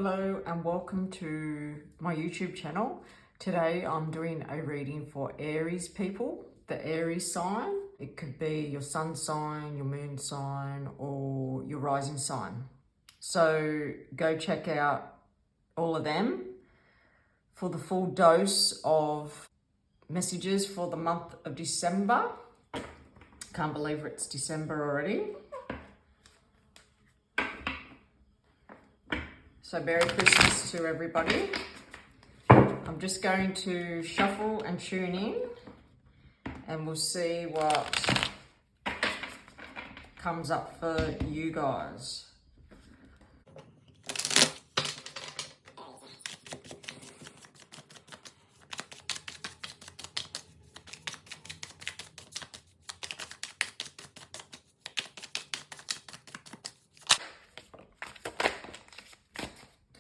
Hello and welcome to my YouTube channel. Today I'm doing a reading for Aries people, the Aries sign. It could be your sun sign, your moon sign, or your rising sign. So go check out all of them for the full dose of messages for the month of December. Can't believe it's December already. So Merry Christmas to everybody. I'm just going to shuffle and tune in and we'll see what comes up for you guys.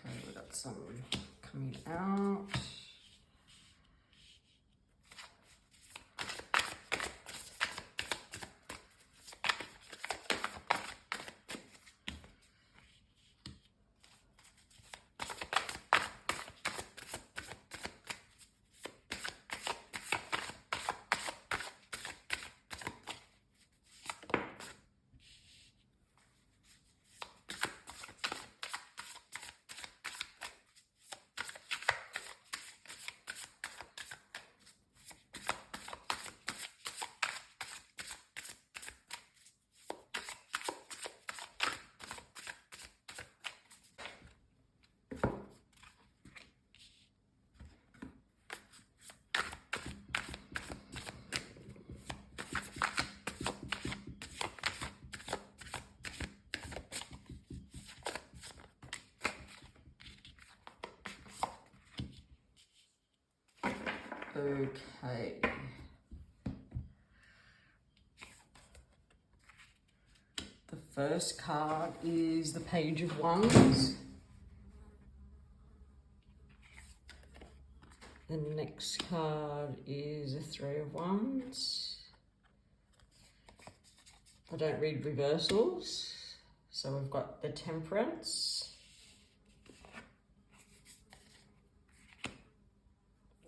Okay, we've got some coming out. Okay. The first card is the Page of Wands. The next card is the Three of Wands. I don't read reversals. So we've got the Temperance.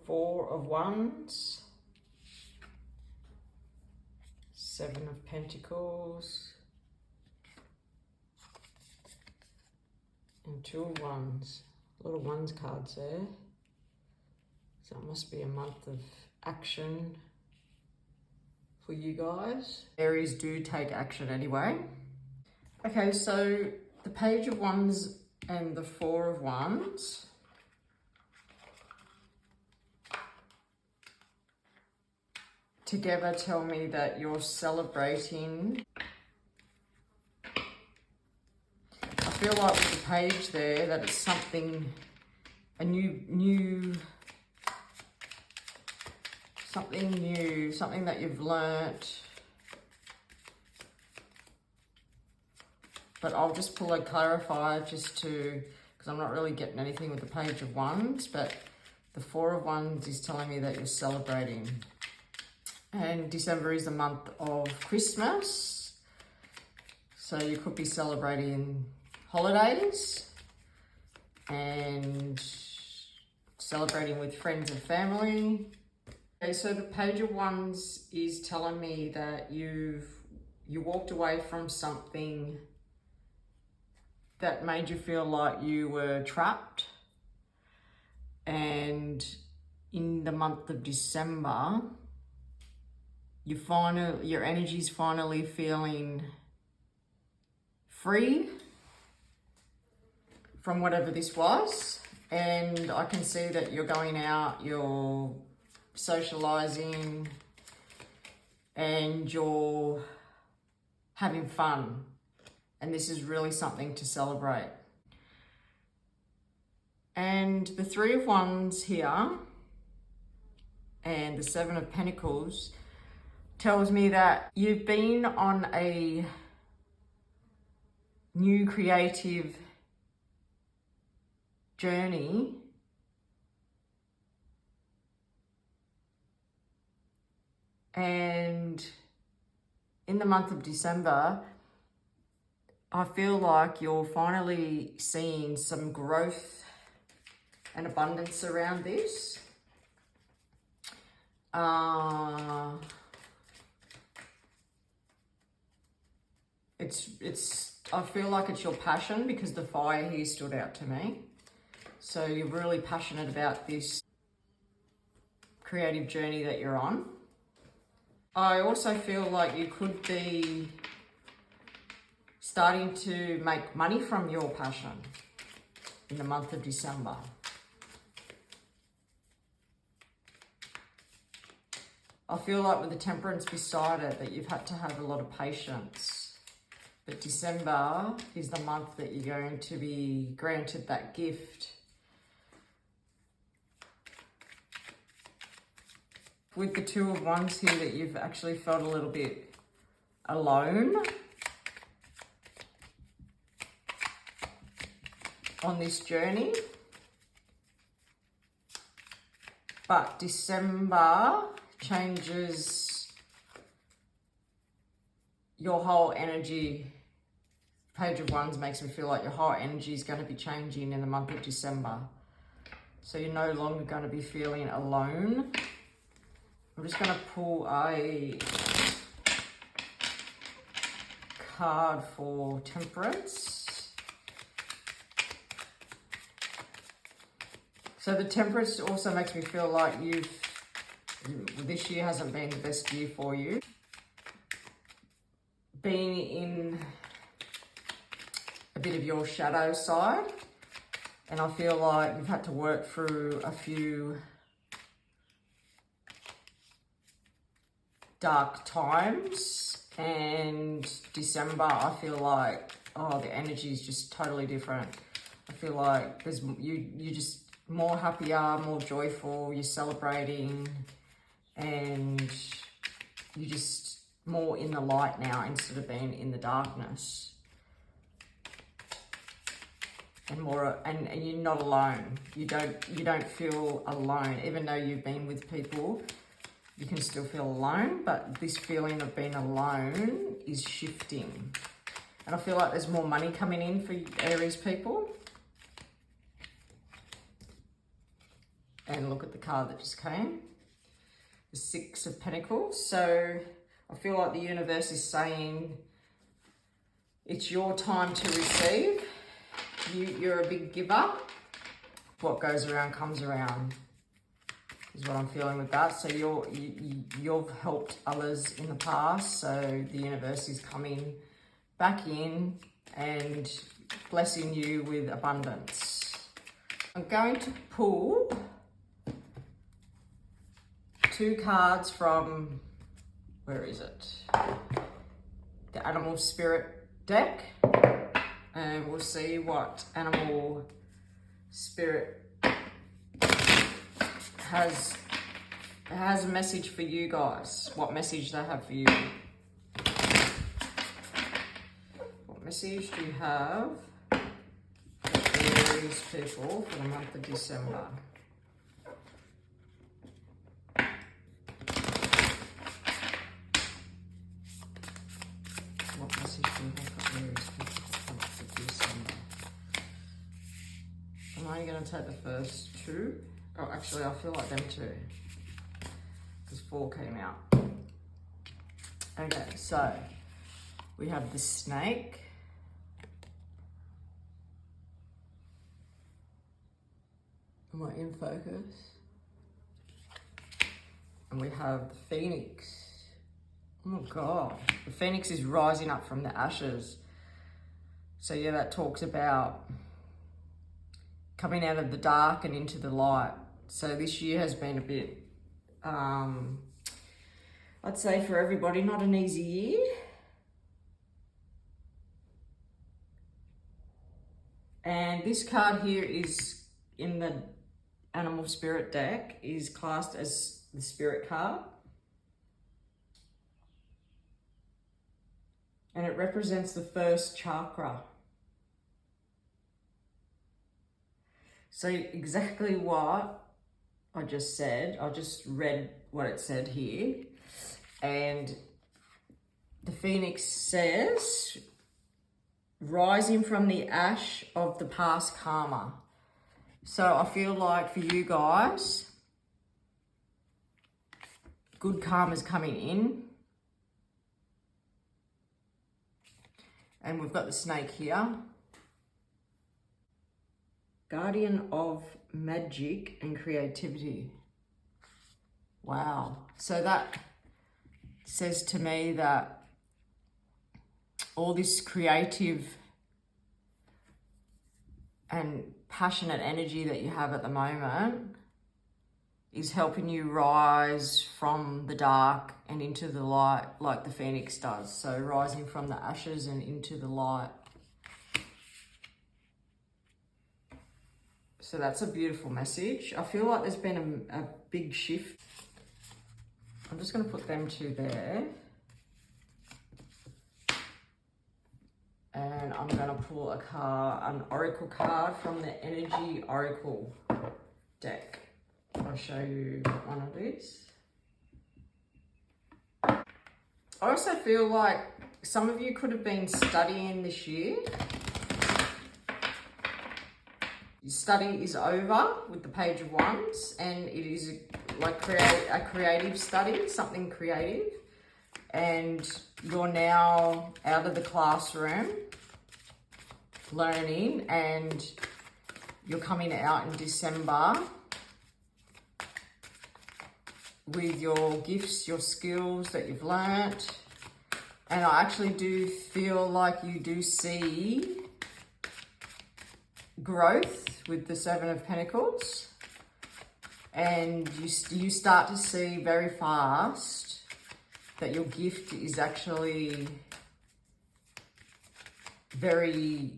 Four of Wands. Seven of Pentacles. And Two of Wands. A lot of Wands cards there. So it must be a month of action for you guys. Aries do take action anyway. Okay, so the Page of Wands and the Four of Wands. Together tell me that you're celebrating. I feel like with the page there that it's something, something that you've learnt. But I'll just pull a clarify just to, because I'm not really getting anything with the Page of Wands, but the Four of Wands is telling me that you're celebrating. And December is the month of Christmas. So you could be celebrating holidays and celebrating with friends and family. Okay, so the Page of Wands is telling me that you walked away from something that made you feel like you were trapped. And in the month of December, your energy's finally feeling free from whatever this was. And I can see that you're going out, you're socializing, and you're having fun. And this is really something to celebrate. And the Three of Wands here and the Seven of Pentacles tells me that you've been on a new creative journey and in the month of December I feel like you're finally seeing some growth and abundance around this. I feel like it's your passion, because the fire here stood out to me. So you're really passionate about this creative journey that you're on. I also feel like you could be starting to make money from your passion in the month of December. I feel like with the temperance beside it that you've had to have a lot of patience. But December is the month that you're going to be granted that gift. With the Two of Wands here, that you've actually felt a little bit alone on this journey. But December changes your whole energy. Page of Wands makes me feel like your whole energy is going to be changing in the month of December. So you're no longer going to be feeling alone. I'm just going to pull a card for Temperance. So the Temperance also makes me feel like this year hasn't been the best year for you. Being in a bit of your shadow side, and I feel like you've had to work through a few dark times, and December I feel like, oh, the energy is just totally different. I feel like there's you just more happier, more joyful, you're celebrating, and you're just more in the light now instead of being in the darkness. And more, and you're not alone. You don't feel alone, even though you've been with people. You can still feel alone, but this feeling of being alone is shifting. And I feel like there's more money coming in for Aries people. And look at the card that just came. The Six of Pentacles. So I feel like the universe is saying it's your time to receive. You're a big giver. What goes around comes around is what I'm feeling with that. So you've helped others in the past, so the universe is coming back in and blessing you with abundance. I'm going to pull two cards from, where is it? The Animal Spirit deck, and we'll see what Animal Spirit has a message for you guys. What message they have for you? What message do you have for Aries people for the month of December? What message do you have for Aries people for the month of December? I'm only going to take the first two. Oh, actually, I feel like them too, because 4 came out. Okay, so we have the Snake. Am I in focus? And we have the Phoenix. Oh my God. The Phoenix is rising up from the ashes. So yeah, that talks about coming out of the dark and into the light. So this year has been a bit, I'd say for everybody, not an easy year. And this card here is in the Animal Spirit deck, is classed as the Spirit card. And it represents the first chakra. So exactly what I just said, I just read what it said here. And the Phoenix says, rising from the ash of the past karma. So I feel like for you guys, good karma's coming in. And we've got the snake here. Guardian of magic and creativity. Wow. So that says to me that all this creative and passionate energy that you have at the moment is helping you rise from the dark and into the light like the phoenix does. So rising from the ashes and into the light. So that's a beautiful message. I feel like there's been a big shift. I'm just going to put them two there. And I'm going to pull an oracle card from the Energy Oracle deck. I'll show you what one it is. I also feel like some of you could have been studying this year. Your study is over with the Page of Wands, and it is like a creative study, something creative. And you're now out of the classroom learning, and you're coming out in December with your gifts, your skills that you've learnt. And I actually do feel like you do see growth with the Seven of Pentacles, and you start to see very fast that your gift is actually very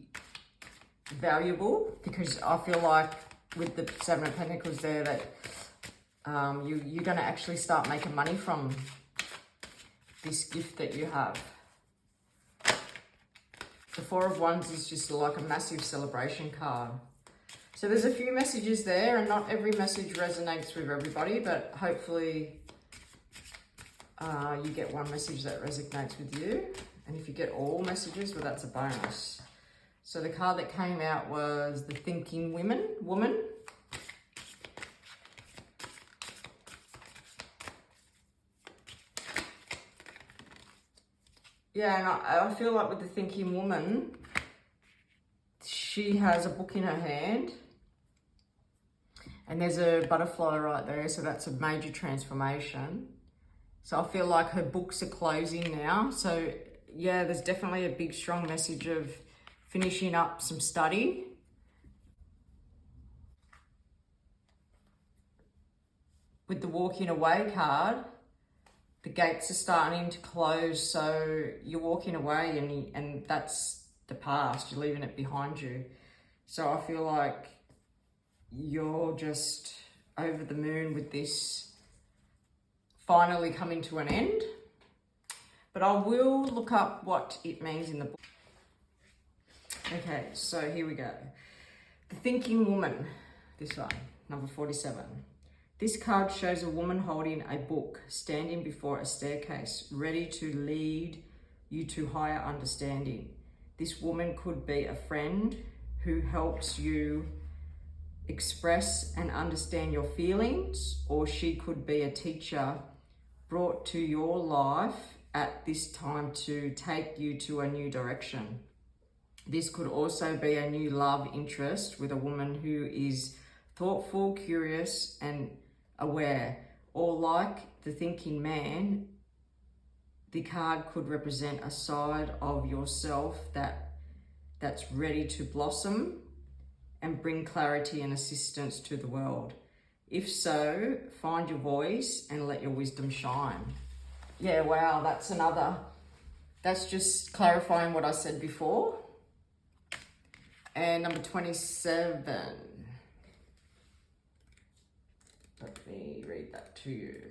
valuable, because I feel like with the Seven of Pentacles there that you're going to actually start making money from this gift that you have. The Four of Wands is just like a massive celebration card. So there's a few messages there, and not every message resonates with everybody, but hopefully you get one message that resonates with you. And if you get all messages, well, that's a bonus. So the card that came out was the Thinking Woman. Yeah, and I feel like with the Thinking Woman, she has a book in her hand, and there's a butterfly right there, so that's a major transformation. So I feel like her books are closing now. So yeah, there's definitely a big, strong message of finishing up some study. With the Walking Away card, the gates are starting to close, so you're walking away, and that's the past. You're leaving it behind you. So I feel like you're just over the moon with this finally coming to an end. But I will look up what it means in the book. Okay, so here we go. The Thinking Woman, this one, number 47. This card shows a woman holding a book, standing before a staircase, ready to lead you to higher understanding. This woman could be a friend who helps you express and understand your feelings, or she could be a teacher brought to your life at this time to take you to a new direction. This could also be a new love interest with a woman who is thoughtful, curious, and aware. Or like the Thinking Man, the card could represent a side of yourself that's ready to blossom and bring clarity and assistance to the world. If so, find your voice and let your wisdom shine. Yeah, wow, that's just clarifying what I said before. And number 27. Let me read that to you.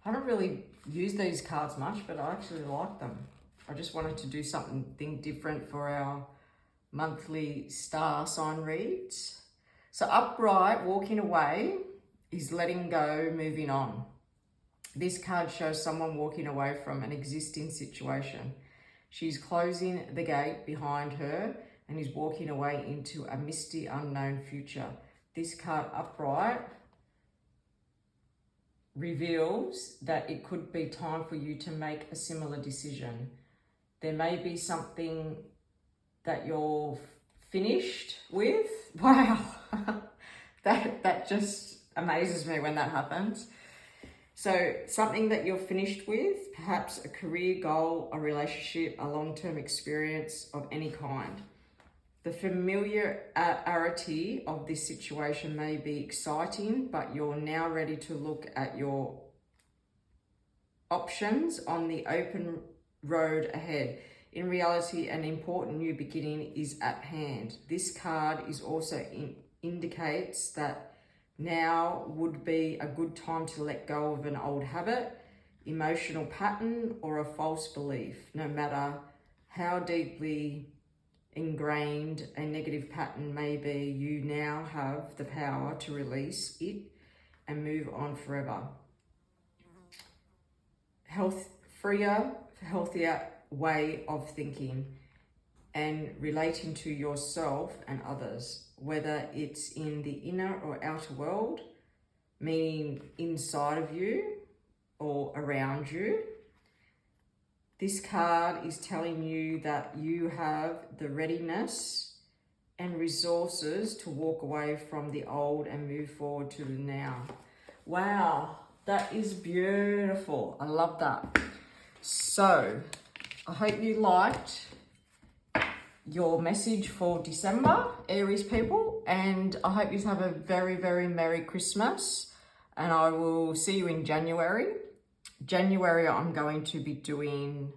I don't really use these cards much, but I actually like them. I just wanted to do something different for our monthly star sign reads. So upright, walking away, is letting go, moving on. This card shows someone walking away from an existing situation. She's closing the gate behind her and is walking away into a misty, unknown future. This card upright reveals that it could be time for you to make a similar decision. There may be something that you're finished with. Wow, that just amazes me when that happens. So something that you're finished with, perhaps a career goal, a relationship, a long-term experience of any kind. The familiarity of this situation may be exciting, but you're now ready to look at your options on the open road ahead. In reality, an important new beginning is at hand. This card is also indicates that now would be a good time to let go of an old habit, emotional pattern, or a false belief. No matter how deeply ingrained a negative pattern may be, you now have the power to release it and move on forever. Freer, healthier way of thinking and relating to yourself and others, whether it's in the inner or outer world, meaning inside of you or around you. This card is telling you that you have the readiness and resources to walk away from the old and move forward to the now. Wow, that is beautiful. I love that. So, I hope you liked your message for December, Aries people, and I hope you have a very, very Merry Christmas, and I will see you in January. January, I'm going to be doing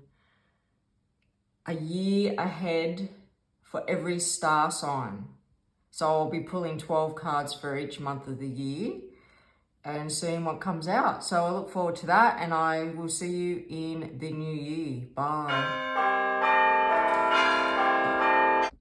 a year ahead for every star sign. So I'll be pulling 12 cards for each month of the year and seeing what comes out. So I look forward to that, and I will see you in the new year. Bye.